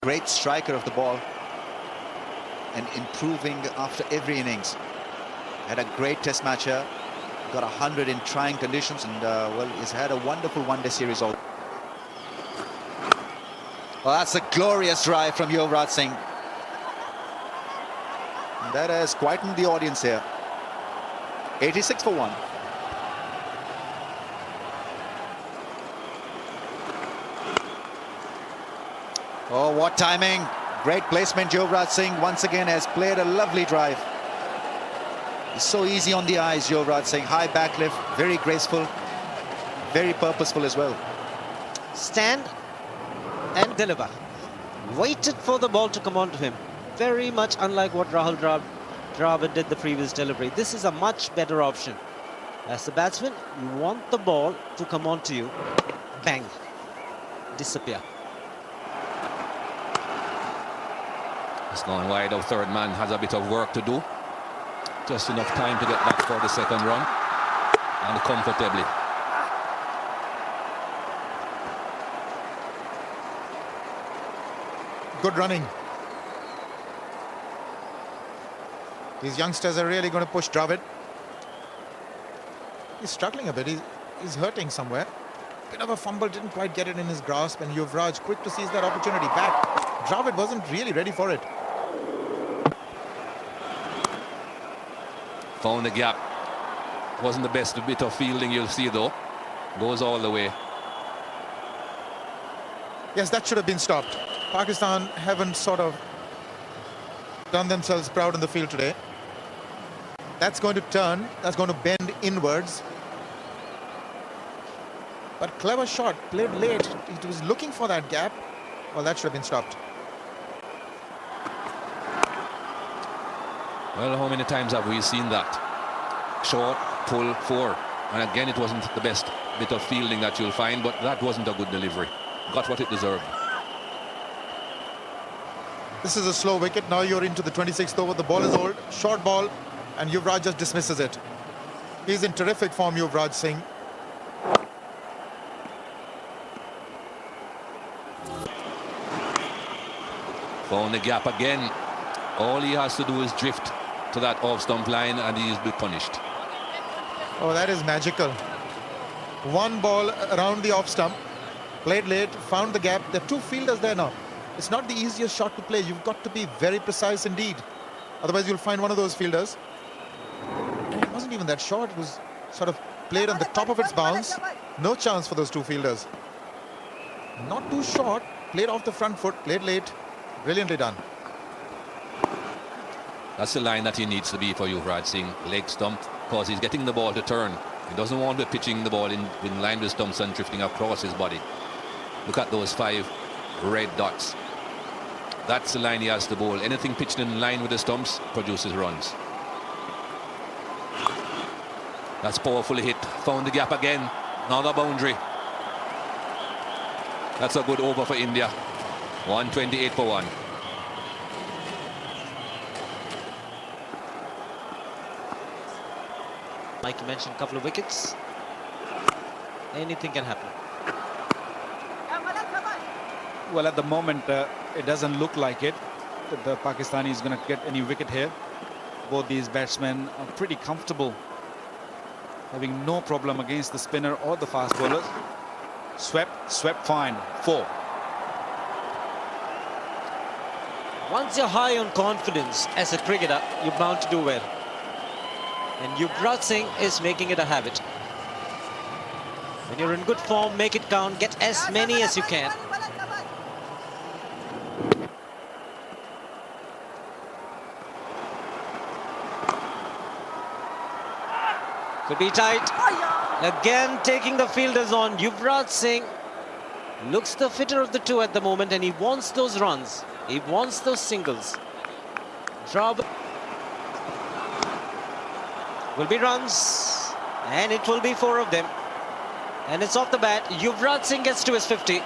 Great striker of the ball and improving after every innings. Had a great test match here. Got 100 in trying conditions, and well, he's had a wonderful one-day series also. Well, that's a glorious drive from Yuvraj Singh. And that has quietened the audience here. 86 for 1. Oh, what timing. Great placement. Yuvraj Singh once again has played a lovely drive. It's so easy on the eyes, Yuvraj Singh. High back lift, very graceful, very purposeful as well. Stand and deliver. Waited for the ball to come on to him. Very much unlike what Rahul Dravid did the previous delivery. This is a much better option. As a batsman, you want the ball to come on to you. Bang. Disappear. It's gone wide. Our third man has a bit of work to do. Just enough time to get back for the second run. And comfortably. Good running. These youngsters are really going to push Dravid. He's struggling a bit. He's hurting somewhere. Bit of a fumble, didn't quite get it in his grasp, and Yuvraj quick to seize that opportunity back. Dravid wasn't really ready for it. Found the gap. Wasn't the best bit of fielding you'll see though. Goes all the way. Yes, that should have been stopped. Pakistan haven't sort of done themselves proud in the field today. That's going to turn, that's going to bend inwards. But clever shot, played late. He was looking for that gap. Well, that should have been stopped. Well, how many times have we seen that? Short, pull, 4. And again, it wasn't the best bit of fielding that you'll find, but that wasn't a good delivery. Got what it deserved. This is a slow wicket. Now you're into the 26th over. The ball is old. Short ball, and Yuvraj just dismisses it. He's in terrific form, Yuvraj Singh. Found the gap again. All he has to do is drift to that off-stump line and he is be punished. Oh, that is magical. One ball around the off-stump. Played late, found the gap. There are two fielders there now. It's not the easiest shot to play. You've got to be very precise indeed. Otherwise, you'll find one of those fielders. And it wasn't even that short. It was sort of played on the top of its bounce. No chance for those two fielders. Not too short. Played off the front foot. Played late. Brilliantly done. That's the line that he needs to be for Yuvraj Singh. Leg stump, because he's getting the ball to turn. He doesn't want to be pitching the ball in line with stumps and drifting across his body. Look at those 5 red dots. That's the line he has to bowl. Anything pitched in line with the stumps produces runs. That's powerfully hit. Found the gap again. Another boundary. That's a good over for India. 128 for 1. Like you mentioned, a couple of wickets. Anything can happen. Well, at the moment, it doesn't look like it. The Pakistani is going to get any wicket here. Both these batsmen are pretty comfortable, having no problem against the spinner or the fast bowlers. Swept fine. 4. Once you're high on confidence as a cricketer, you're bound to do well. And Yuvraj Singh is making it a habit. When you're in good form, make it count. Get as many as you can. Could be tight. Again, taking the fielders on. Yuvraj Singh looks the fitter of the two at the moment, and he wants those runs. He wants those singles. Dravid will be runs, and it will be 4 of them. And it's off the bat. Yuvraj Singh gets to his 50.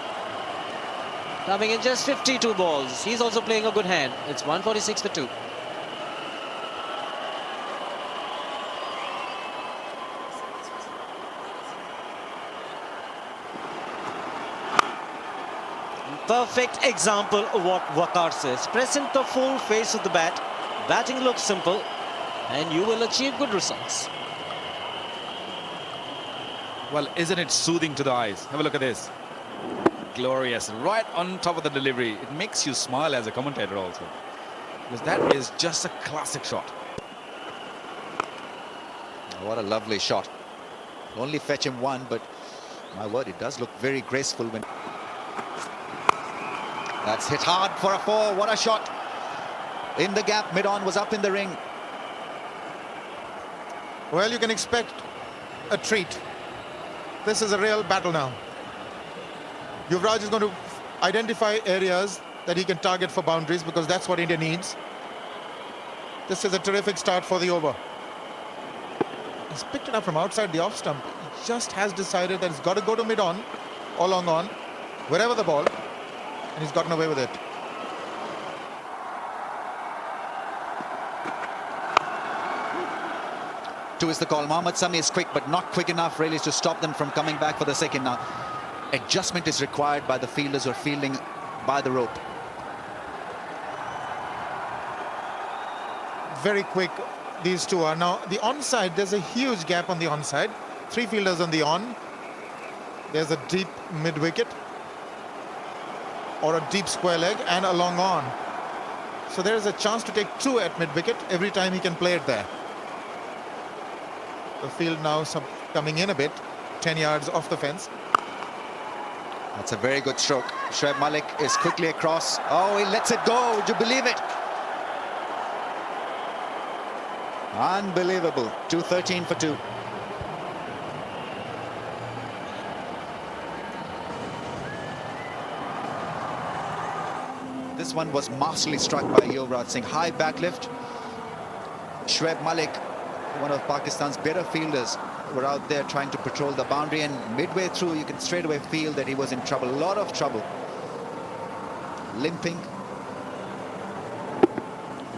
Coming in just 52 balls. He's also playing a good hand. It's 146 for 2. Perfect example of what Waqar says. Present the full face of the bat. Batting looks simple and you will achieve good results. Well, isn't it soothing to the eyes? Have a look at this. Glorious, right on top of the delivery. It makes you smile as a commentator also, because that is just a classic shot. What a lovely shot. Only fetch him one, but my word, it does look very graceful when... That's hit hard for a four. What a shot. In the gap, mid-on, was up in the ring. Well, you can expect a treat. This is a real battle now. Yuvraj is going to identify areas that he can target for boundaries, because that's what India needs. This is a terrific start for the over. He's picked it up from outside the off stump. He just has decided that he's got to go to mid-on or long on, wherever the ball, and he's gotten away with it. Two is the call. Mohammad Sami is quick, but not quick enough really to stop them from coming back for the second now. Adjustment is required by the fielders who are fielding by the rope. Very quick, these two are. Now, the onside, there's a huge gap on the onside. Three fielders on the on. There's a deep mid-wicket, or a deep square leg, and a long on. So there is a chance to take two at mid-wicket every time he can play it there. The field now coming in a bit, 10 yards off the fence. That's a very good stroke. Shoaib Malik is quickly across. Oh, he lets it go. Would you believe it? Unbelievable. 213 for 2. This one was masterly struck by Yuvraj Singh. High back lift. Shoaib Malik, one of Pakistan's better fielders, were out there trying to patrol the boundary, and midway through you can straight away feel that he was in trouble, a lot of trouble. Limping,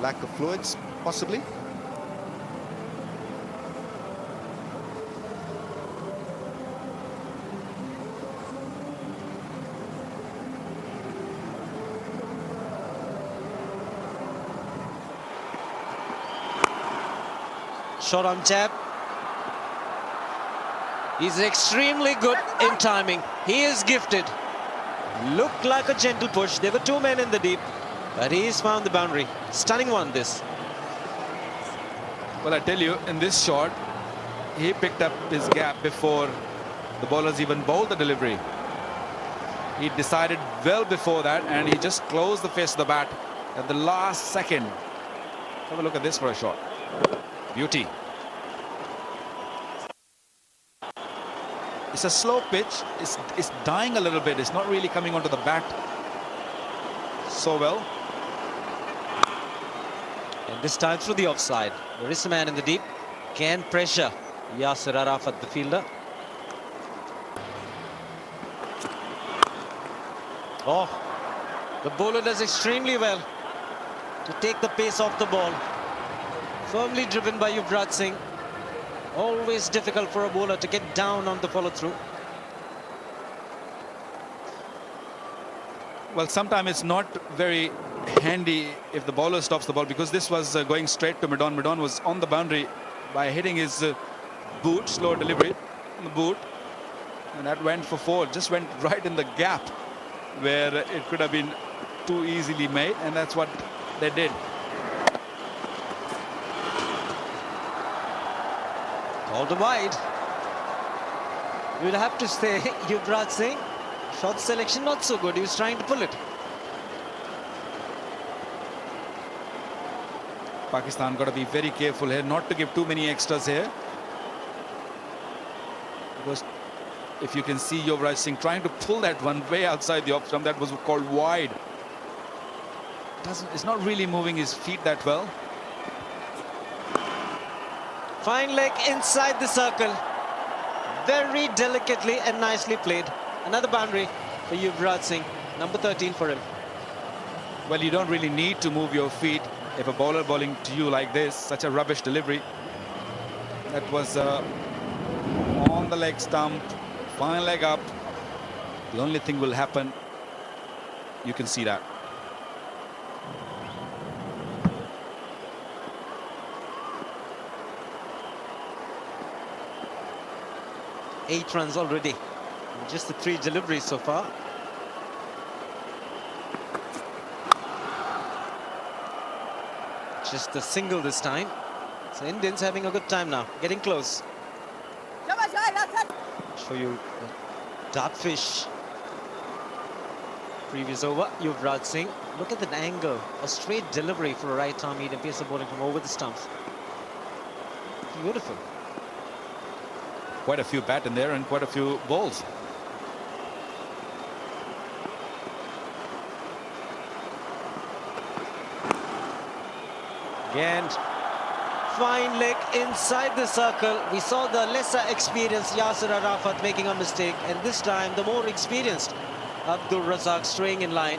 lack of fluids possibly. Shot on tap. He's extremely good in timing. He is gifted. Looked like a gentle push. There were two men in the deep, but he's found the boundary. Stunning one, this. Well, I tell you, in this shot, he picked up his gap before the bowlers even bowled the delivery. He decided well before that, and he just closed the face of the bat at the last second. Have a look at this for a shot. Beauty. It's a slow pitch. It's dying a little bit. It's not really coming onto the bat so well. And this time through the offside. There is a man in the deep. Can pressure Yasir Arafat, the fielder. Oh, the bowler does extremely well to take the pace off the ball. Firmly driven by Yuvraj Singh. Always difficult for a bowler to get down on the follow-through. Well, sometimes it's not very handy if the bowler stops the ball, because this was going straight to mid-on. Mid-on was on the boundary by hitting his boot, slow delivery on the boot. And that went for four, just went right in the gap where it could have been too easily made, and that's what they did. Called wide. You'd have to say Yuvraj Singh, shot selection not so good. He was trying to pull it. Pakistan got to be very careful here not to give too many extras here, because if you can see Yuvraj Singh trying to pull that one way outside the off stump, that was called wide. It's not really moving his feet that well. Fine leg inside the circle. Very delicately and nicely played. Another boundary for Yuvraj Singh. Number 13 for him. Well, you don't really need to move your feet if a bowler bowling to you like this, such a rubbish delivery. That was on the leg stump, fine leg up. The only thing will happen You can see that. Eight runs already. Just the 3 deliveries so far. Just a single this time. So Indians having a good time now, getting close. Show you Dartfish. Previous over, Yuvraj Singh. Look at that angle. A straight delivery for a right-arm medium pacer bowling from over the stumps. Beautiful. Quite a few bat in there and quite a few balls. Again, fine leg inside the circle. We saw the lesser experienced Yasir Arafat making a mistake, and this time the more experienced Abdul Razak straying in line.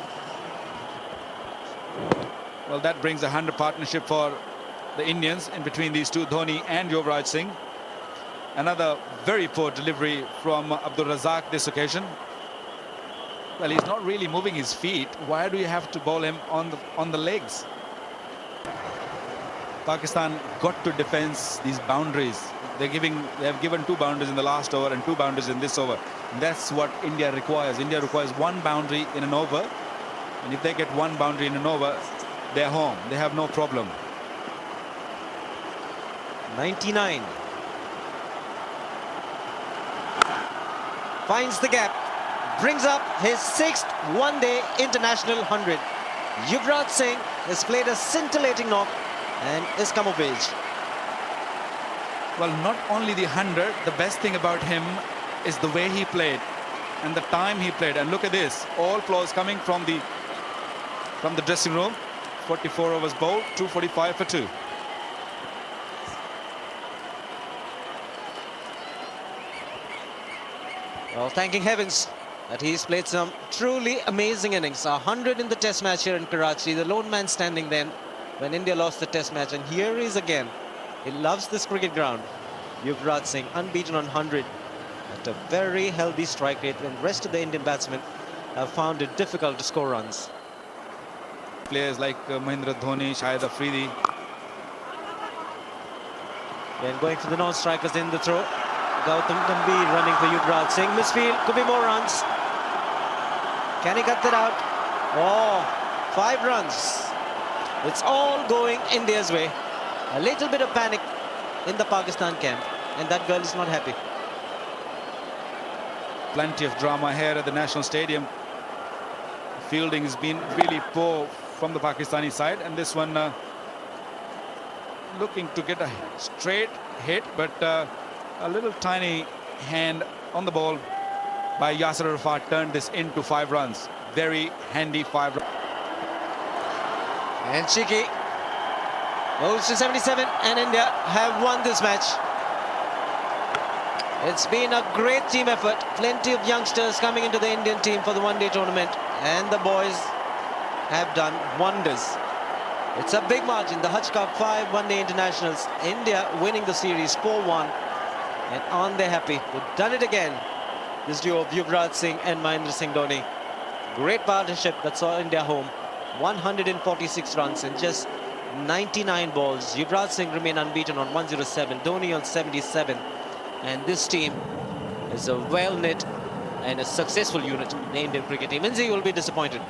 Well, that brings a 100 partnership for the Indians in between these two, Dhoni and Yuvraj Singh. Another very poor delivery from Abdul Razak this occasion. Well, he's not really moving his feet. Why do you have to bowl him on the legs? Pakistan got to defend these boundaries. They have given 2 boundaries in the last over and 2 boundaries in this over. And that's what India requires. India requires 1 boundary in an over. And if they get 1 boundary in an over, they're home. They have no problem. 99. Finds the gap. Brings up his 6th one-day international 100. Yuvraj Singh has played a scintillating knock and is come of age. Well, not only the 100, the best thing about him is the way he played and the time he played. And look at this, all applause coming from the dressing room. 44 overs bowled, 245 for 2. Well, thanking heavens that he's played some truly amazing innings. 100 in the test match here in Karachi, the lone man standing then when India lost the test match, and here he is again. He loves this cricket ground. Yuvraj Singh unbeaten on 100 at a very healthy strike rate when the rest of the Indian batsmen have found it difficult to score runs. Players like Mahindra Dhoni, Shahid Afridi. Then going for the non-strikers in the throw. Gautam Gambhir running for Yuvraj Singh. Misfield, could be more runs. Can he cut that out? Oh, 5 runs. It's all going India's way. A little bit of panic in the Pakistan camp, and that girl is not happy. Plenty of drama here at the National Stadium. Fielding has been really poor from the Pakistani side, and this one looking to get a straight hit, but a little tiny hand on the ball by Yasir Arafat turned this into 5 runs. Very handy 5 runs. And Shiki moves to 77, and India have won this match. It's been a great team effort. Plenty of youngsters coming into the Indian team for the one-day tournament, and the boys have done wonders. It's a big margin. The Hutch Cup 5 one-day internationals. India winning the series 4-1, and aren't they happy? They've done it again. This duo of Yuvraj Singh and Mahindra Singh Dhoni. Great partnership that saw India home. 146 runs in just 99 balls. Yuvraj Singh remain unbeaten on 107, Dhoni on 77. And this team is a well-knit and a successful unit in the Indian cricket team. Inzi will be disappointed.